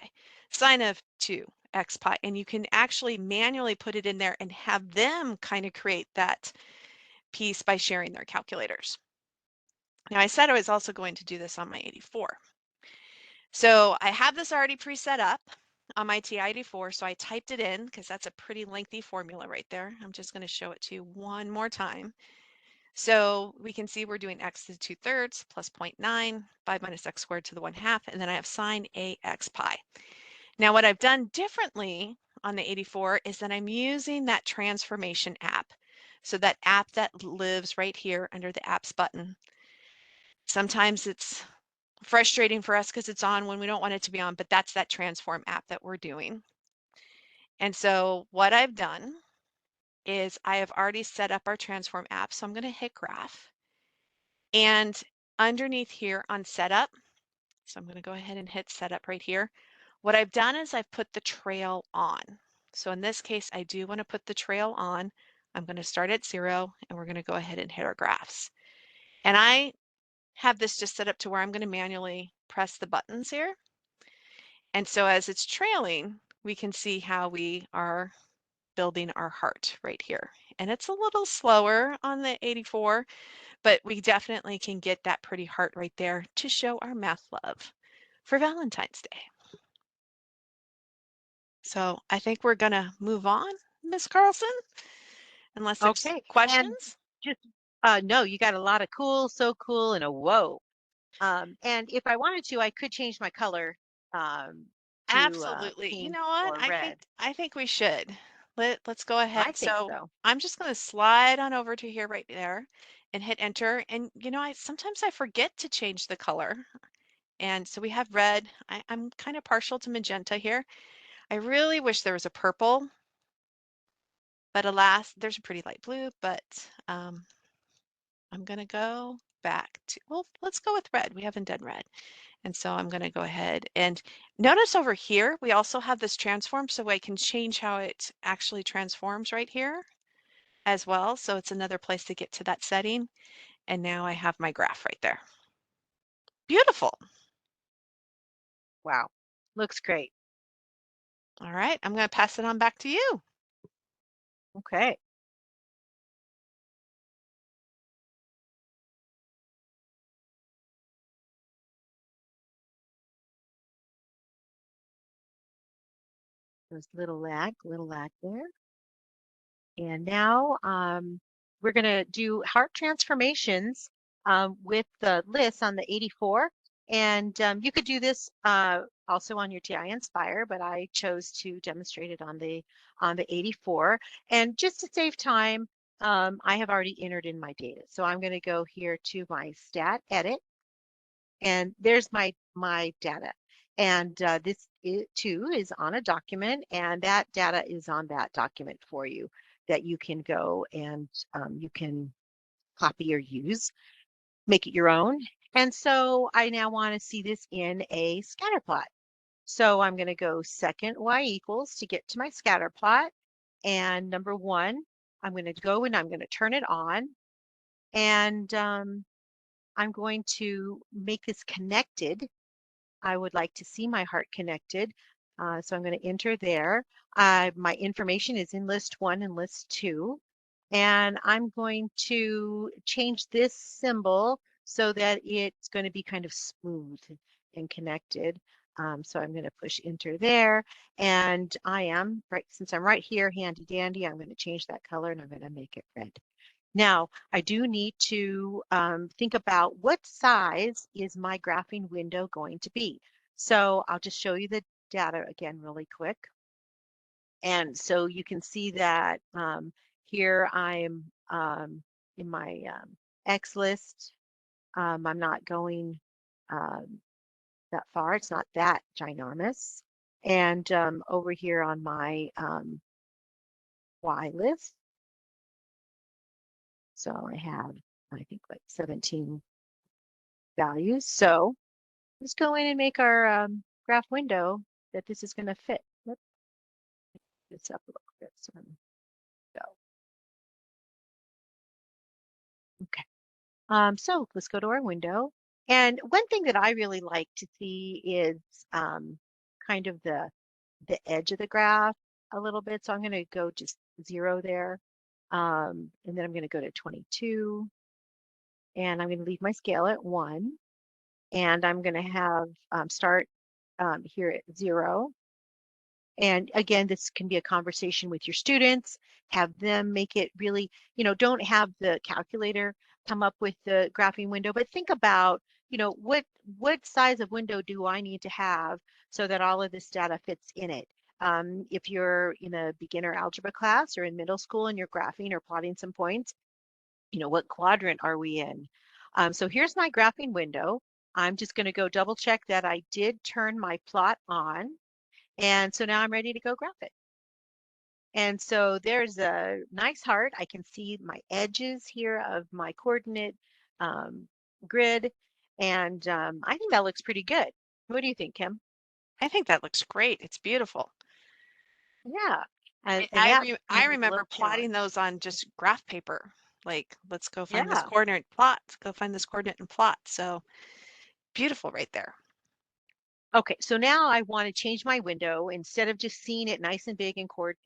sine of 2, x pi, and you can actually manually put it in there and have them kind of create that piece by sharing their calculators. Now I said I was also going to do this on my 84. So I have this already preset up on my TI-Nspire, so I typed it in because that's a pretty lengthy formula right there. I'm just going to show it to you one more time. So we can see we're doing x to the 2/3 plus 0.9, 5 minus x squared to the 1/2, and then I have sine ax pi. Now what I've done differently on the 84 is that I'm using that transformation app. So that app that lives right here under the apps button. Sometimes it's frustrating for us because it's on when we don't want it to be on, but that's that transform app that we're doing. And so what I've done is I have already set up our transform app. So I'm going to hit graph. And underneath here on setup, so I'm going to go ahead and hit setup right here. What I've done is I've put the trail on. So in this case, I do want to put the trail on. I'm going to start at 0 and we're going to go ahead and hit our graphs. And I have this just set up to where I'm going to manually press the buttons here. And so as it's trailing, we can see how we are building our heart right here. And it's a little slower on the 84, but we definitely can get that pretty heart right there to show our math love for Valentine's Day. So I think we're going to move on, Miss Carlson, unless there's Okay. And questions. just no, you got a lot of cool, so cool, and a whoa. And if I wanted to, I could change my color to Absolutely. You pink know what? or red. I think we should. Let's go ahead. I think So so. I'm just going to slide on over to here right there and hit enter. And you know, sometimes I forget to change the color. And so we have red. I'm kind of partial to magenta here. I really wish there was a purple, but alas, there's a pretty light blue, but I'm going to go back to, well, let's go with red. We haven't done red. And so I'm going to go ahead and notice over here, we also have this transform, so I can change how it actually transforms right here as well. So it's another place to get to that setting. And now I have my graph right there. Beautiful. Wow. Looks great. All right, I'm going to pass it on back to you. Okay. There's a little lag there. And now we're going to do heart transformations with the list on the 84. And you could do this also on your TI-Nspire, but I chose to demonstrate it on the 84. And just to save time, I have already entered in my data. So I'm going to go here to my stat edit, and there's my data. And this too is on a document, and that data is on that document for you that you can go and you can copy or use, make it your own. And so I now want to see this in a scatter plot. So I'm going to go second y equals to get to my scatter plot. And number 1, I'm going to go and I'm going to turn it on. And I'm going to make this connected. I would like to see my heart connected. So I'm going to enter there. My information is in list 1 and list 2. And I'm going to change this symbol so that it's going to be kind of smooth and connected. So I'm going to push enter there. And since I'm right here, handy dandy, I'm going to change that color and I'm going to make it red. Now, I do need to think about what size is my graphing window going to be. So I'll just show you the data again really quick. And so you can see that here I'm in my X list. I'm not going that far. It's not that ginormous. And over here on my Y list, so I have, I think, like 17 values. So let's go in and make our graph window that this is going to fit. Let's pick this up a little bit. So go. Okay. So let's go to our window. And one thing that I really like to see is kind of the edge of the graph a little bit. So I'm going to go just 0 there. And then I'm going to go to 22. And I'm going to leave my scale at 1. And I'm going to have start here at 0. And again, this can be a conversation with your students, have them make it really, don't have the calculator come up with the graphing window, but think about, what size of window do I need to have so that all of this data fits in it? If you're in a beginner algebra class or in middle school and you're graphing or plotting some points, what quadrant are we in? So here's my graphing window. I'm just going to go double check that I did turn my plot on. And so now I'm ready to go graph it. And so there's a nice heart. I can see my edges here of my coordinate grid. And I think that looks pretty good. What do you think, Kim? I think that looks great. It's beautiful. Yeah. And I that I made it a remember little challenge. plotting those on just graph paper. Like, let's go find this Yeah. coordinate, plot. Go find this coordinate and plot. So beautiful right there. Okay, so now I want to change my window. Instead of just seeing it nice and big in quadrant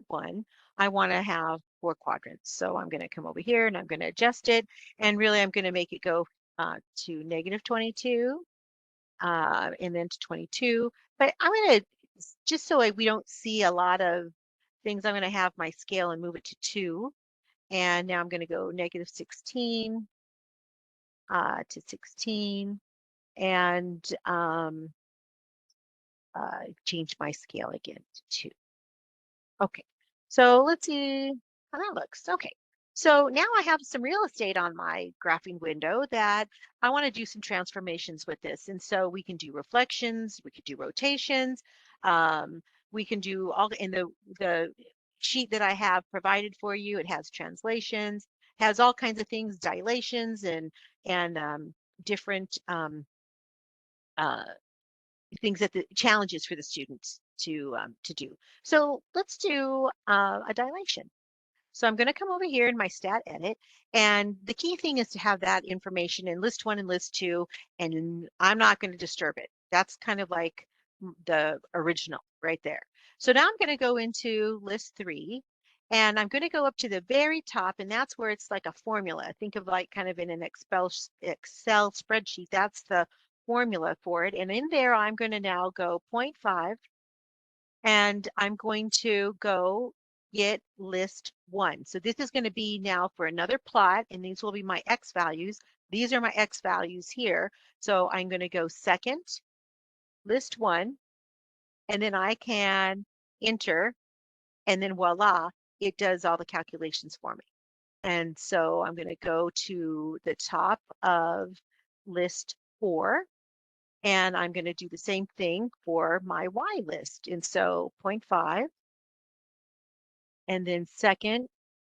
1, I want to have 4 quadrants. So I'm going to come over here and I'm going to adjust it. And really, I'm going to make it go to -22 and then to 22. But I'm going to, just so we don't see a lot of things, I'm going to have my scale and move it to 2. And now I'm going to go -16 to 16. And change my scale again to 2. Okay, so let's see how that looks. Okay, so now I have some real estate on my graphing window that I want to do some transformations with this. And so we can do reflections, we could do rotations, um, we can do all in the sheet that I have provided for you. It has translations, has all kinds of things, dilations and different uh, things that the challenges for the students to do. So let's do a dilation. So I'm going to come over here in my stat edit, and the key thing is to have that information in list 1 and list 2, and I'm not going to disturb it. That's kind of like the original right there. So now I'm going to go into list 3, and I'm going to go up to the very top, and that's where it's like a formula. Think of like kind of in an Excel spreadsheet. That's the formula for it. And in there, I'm going to now go 0.5, and I'm going to go get list 1. So this is going to be now for another plot, and these will be my X values. These are my X values here. So I'm going to go second, list 1, and then I can enter, and then voila, it does all the calculations for me. And so I'm going to go to the top of list 4, and I'm going to do the same thing for my Y list. And so 0.5, and then second,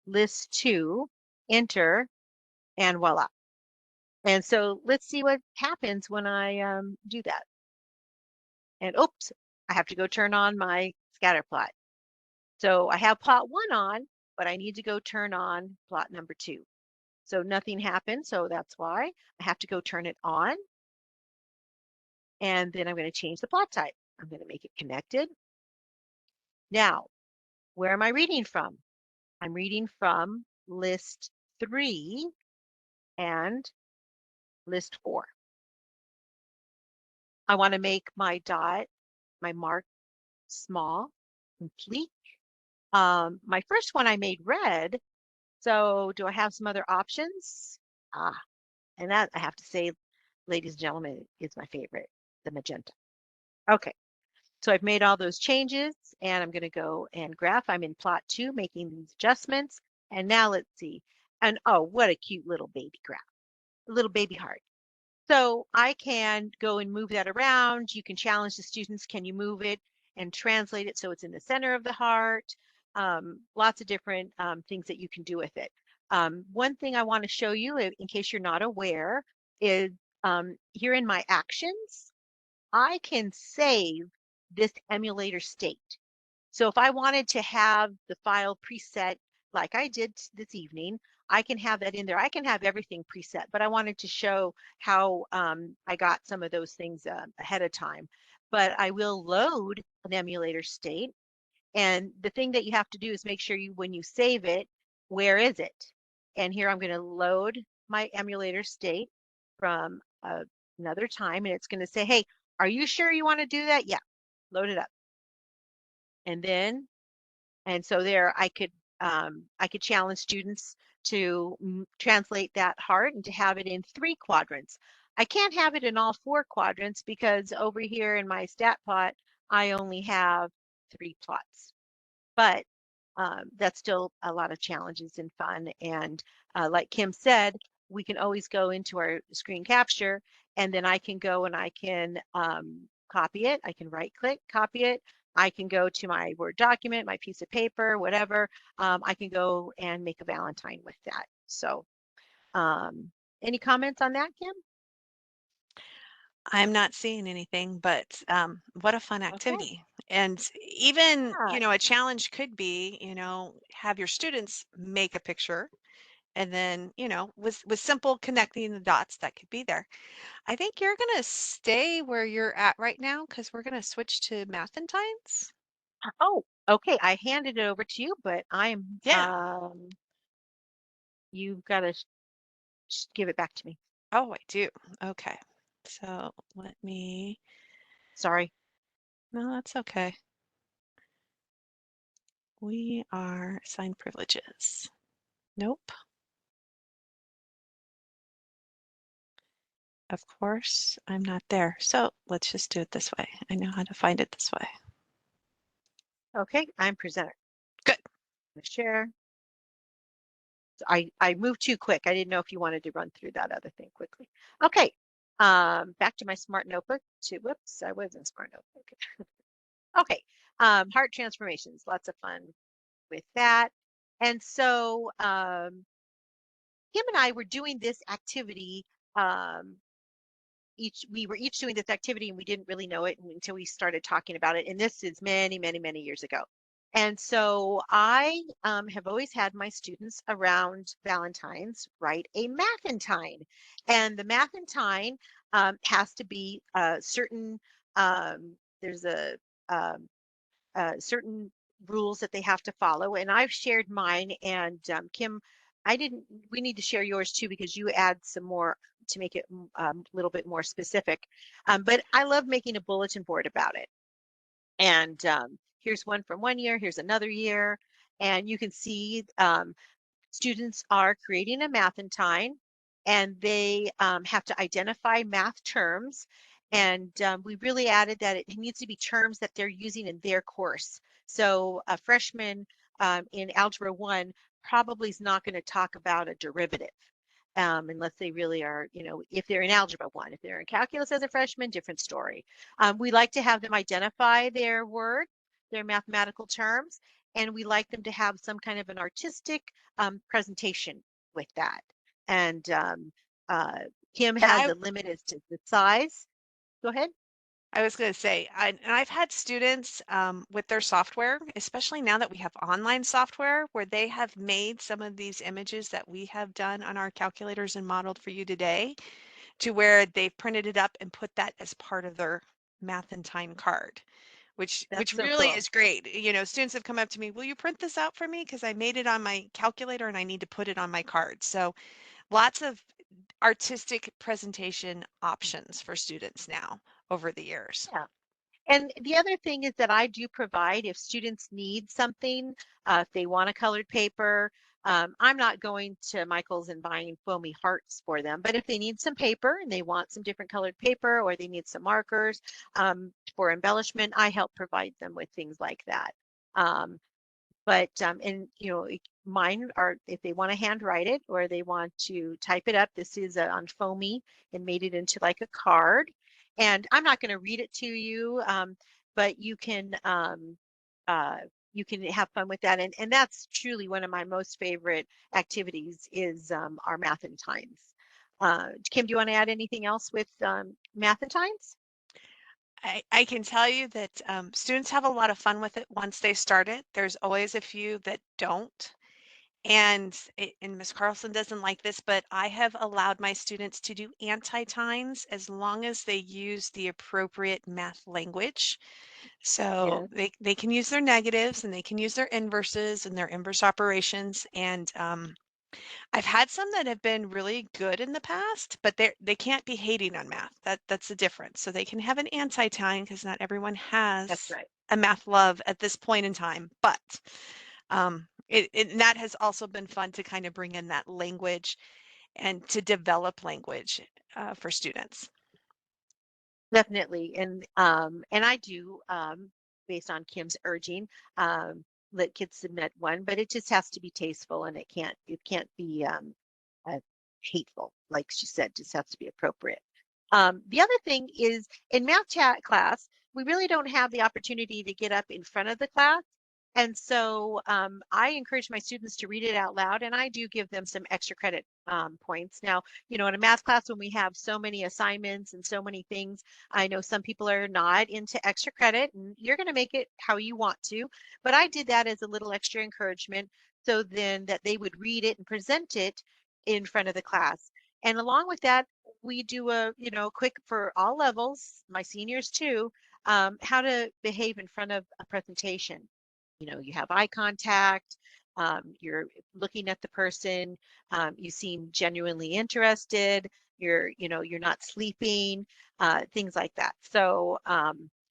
list 2, enter, and voila. And so let's see what happens when I do that. And oops, I have to go turn on my scatter plot. So I have plot 1 on, but I need to go turn on plot number 2. So nothing happened, so that's why I have to go turn it on. And then I'm going to change the plot type. I'm going to make it connected. Now, where am I reading from? I'm reading from list 3 and list 4. I want to make my dot, my mark, small, complete. My first one I made red. So do I have some other options? And that I have to say, ladies and gentlemen, is my favorite, the magenta. Okay, so I've made all those changes and I'm going to go and graph. I'm in plot 2, making these adjustments. And now let's see. And oh, what a cute little baby graph, a little baby heart. So I can go and move that around. You can challenge the students. Can you move it and translate it so it's in the center of the heart? Lots of different things that you can do with it. One thing I want to show you, in case you're not aware, is here in my actions, I can save this emulator state. So if I wanted to have the file preset like I did this evening, I can have that in there. I can have everything preset, but I wanted to show how I got some of those things ahead of time. But I will load an emulator state. And the thing that you have to do is make sure when you save it, where is it? And here I'm going to load my emulator state from another time. And it's going to say, hey, are you sure you want to do that? Yeah, load it up. And so there I could challenge students to translate that heart and to have it in 3 quadrants. I can't have it in all 4 quadrants because over here in my stat plot, I only have 3 plots. But that's still a lot of challenges and fun. And like Kim said, we can always go into our screen capture and then I can go and I can copy it. I can right click, copy it. I can go to my Word document, my piece of paper, whatever. I can go and make a Valentine with that. So any comments on that, Kim? I'm not seeing anything, but what a fun Okay. activity. And even, Yeah. a challenge could be, have your students make a picture and then, with simple connecting the dots that could be there. I think you're going to stay where you're at right now because we're going to switch to Math-entines. Oh, okay. I handed it over to you, but I'm Yeah. you've got to give it back to me. Oh, I do. Okay. So let me, Sorry. no, that's okay. We are assigned privileges. Nope. Of course, I'm not there. So let's just do it this way. I know how to find it this way. Okay, I'm presenter. Good. Share. So I moved too quick. I didn't know if you wanted to run through that other thing quickly. Okay, back to my smart notebook. Whoops, I was in smart notebook. Okay, heart transformations. Lots of fun with that. And so Kim and I were doing this activity. We were each doing this activity and we didn't really know it until we started talking about it. And this is many, many, many years ago. And so I have always had my students around Valentine's write a math-entine. And the math-entine has to be certain, there's a certain rules that they have to follow. And I've shared mine. And Kim, we need to share yours too because you add some more to make it a little bit more specific. But I love making a bulletin board about it. And here's one from one year, here's another year. And you can see students are creating a math-entine and they have to identify math terms. And we really added that it needs to be terms that they're using in their course. So a freshman in Algebra 1 probably is not going to talk about a derivative. Unless they really are, if they're in Algebra 1. If they're in Calculus as a freshman, different story. We like to have them identify their word, their mathematical terms, and we like them to have some kind of an artistic presentation with that. And Kim has Yeah, a limit as to the size. Go ahead. I was going to say, and I've had students with their software, especially now that we have online software, where they have made some of these images that we have done on our calculators and modeled for you today. to where they've printed it up and put that as part of their Math-entine card, which That's so really cool. is great. You know, students have come up to me, will you print this out for me? Because I made it on my calculator and I need to put it on my card. So lots of artistic presentation options for students now over the years. Yeah. And the other thing is that I do provide if students need something, if they want a colored paper, I'm not going to Michael's and buying foamy hearts for them, but if they need some paper and they want some different colored paper or they need some markers for embellishment, I help provide them with things like that. Um, but and you know, mine are if they want to handwrite it or they want to type it up. This is on foamy and made it into like a card. And I'm not going to read it to you, but uh, you can have fun with that. And that's truly one of my most favorite activities is our Math-entines. Kim, do you want to add anything else with Math-entines? I can tell you that students have a lot of fun with it once they start it. There's always a few that don't. And Miss Carlson doesn't like this, but I have allowed my students to do anti-tines as long as they use the appropriate math language. So Yes, they can use their negatives and they can use their inverses and their inverse operations. And I've had some that have been really good in the past, but they can't be hating on math. That's the difference. So they can have an anti-tine because not everyone that's has right. a math love at this point in time. But and that has also been fun to kind of bring in that language and to develop language for students. Definitely. And I do, based on Kim's urging, let kids submit one, but it just has to be tasteful and it can't be hateful, like she said, just has to be appropriate. The other thing is in math chat class, we really don't have the opportunity to get up in front of the class. And so I encourage my students to read it out loud, and I do give them some extra credit points. Now, you know, in a math class, when we have so many assignments and so many things, I know some people are not into extra credit, and you're going to make it how you want to. But I did that as a little extra encouragement so then that they would read it and present it in front of the class. And along with that, we do a, you know, quick for all levels, my seniors too, how to behave in front of a presentation. You know, you have eye contact, you're looking at the person, you seem genuinely interested, you know, you're not sleeping, things like that. So,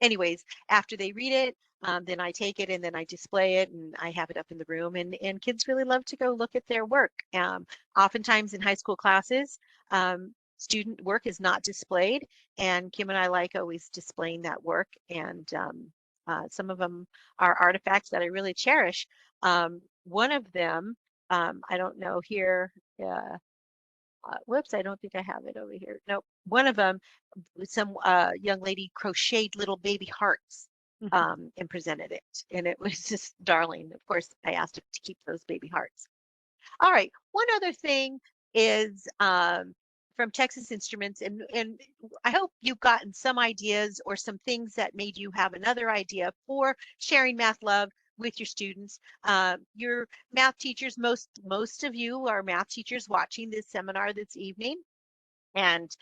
anyways, after they read it, then I take it and then I display it and I have it up in the room and kids really love to go look at their work. Oftentimes in high school classes, student work is not displayed and Kim and I like always displaying that work and some of them are artifacts that I really cherish. One of them, I don't know here, whoops, I don't think I have it over here. Nope. One of them, some young lady crocheted little baby hearts and presented it. And it was just darling. Of course, I asked her to keep those baby hearts. All right. One other thing is from Texas Instruments, and I hope you've gotten some ideas or some things that made you have another idea for sharing math love with your students. Your math teachers, most of you are math teachers watching this seminar this evening, and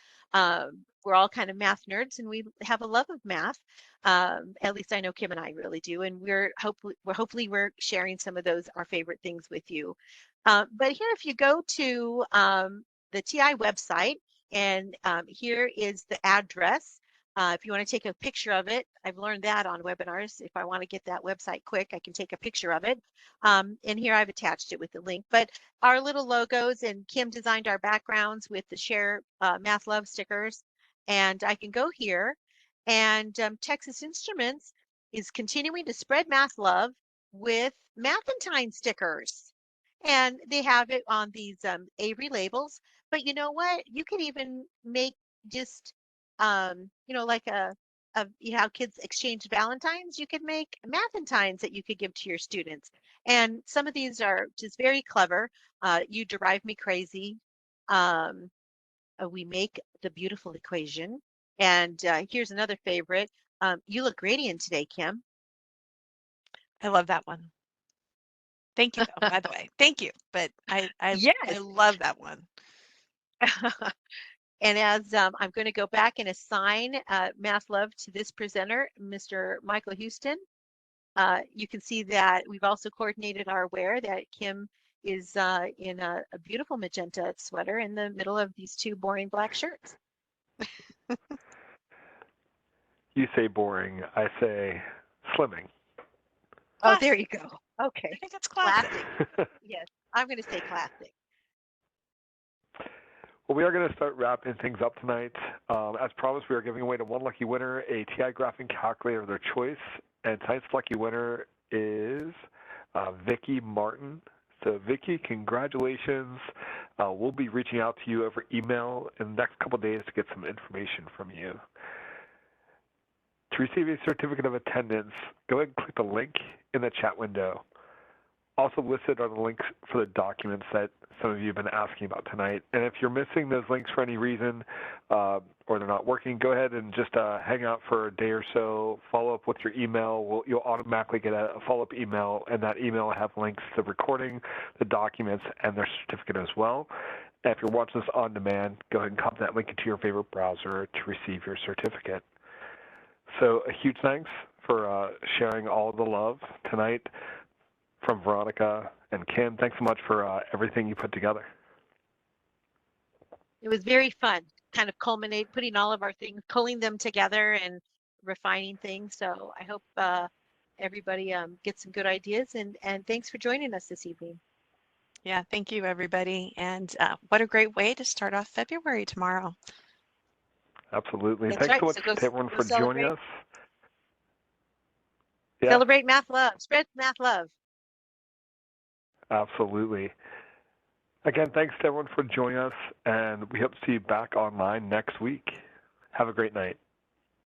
we're all kind of math nerds, and we have a love of math. At least I know Kim and I really do, and hopefully we're sharing some of those our favorite things with you. But here, if you go to the TI website, and here is the address. If you want to take a picture of it, I've learned that on webinars. If I want to get that website quick, I can take a picture of it. And here I've attached it with the link. But our little logos, and Kim designed our backgrounds with the Share Math Love stickers. And I can go here, and Texas Instruments is continuing to spread math love with Math-entine stickers. And they have it on these Avery labels. But you know what? You can even make just, you know, like you know how kids exchange Valentines, you could make Math-entines that you could give to your students. And some of these are just very clever. You drive me crazy. Um, we make the beautiful equation. And here's another favorite. You look radiant today, Kim. I love that one. Thank you, though, by the way. Thank you. But I Yes. love that one. And as I'm going to go back and assign Math Love to this presenter, Mr. Michael Houston, you can see that we've also coordinated our wear, that Kim is in a beautiful magenta sweater in the middle of these two boring black shirts. You say boring, I say slimming. Oh, there you go. Okay. I think it's classic. Yes, I'm going to say classic. Well, we are going to start wrapping things up tonight. As promised, we are giving away to one lucky winner a TI graphing calculator of their choice. And tonight's lucky winner is Vicky Martin. So, Vicky, congratulations. We'll be reaching out to you over email in the next couple of days to get some information from you. To receive a certificate of attendance, go ahead and click the link in the chat window. Also listed are the links for the documents that some of you have been asking about tonight. And if you're missing those links for any reason or they're not working, go ahead and just hang out for a day or so, follow up with your email. You'll automatically get a follow-up email, and that email will have links to the recording, the documents, and their certificate as well. And if you're watching this on demand, go ahead and copy that link into your favorite browser to receive your certificate. So a huge thanks for sharing all the love tonight from Veronica and Kim. Thanks so much for everything you put together. It was very fun, kind of putting all of our things, pulling them together and refining things. So I hope everybody gets some good ideas, and thanks for joining us this evening. Yeah, thank you, everybody. And what a great way to start off February tomorrow. Absolutely. That's Thanks right. so much So to everyone for celebrate. joining us. Yeah. Celebrate math love. Spread math love. Absolutely. Again, thanks to everyone for joining us, and we hope to see you back online next week. Have a great night.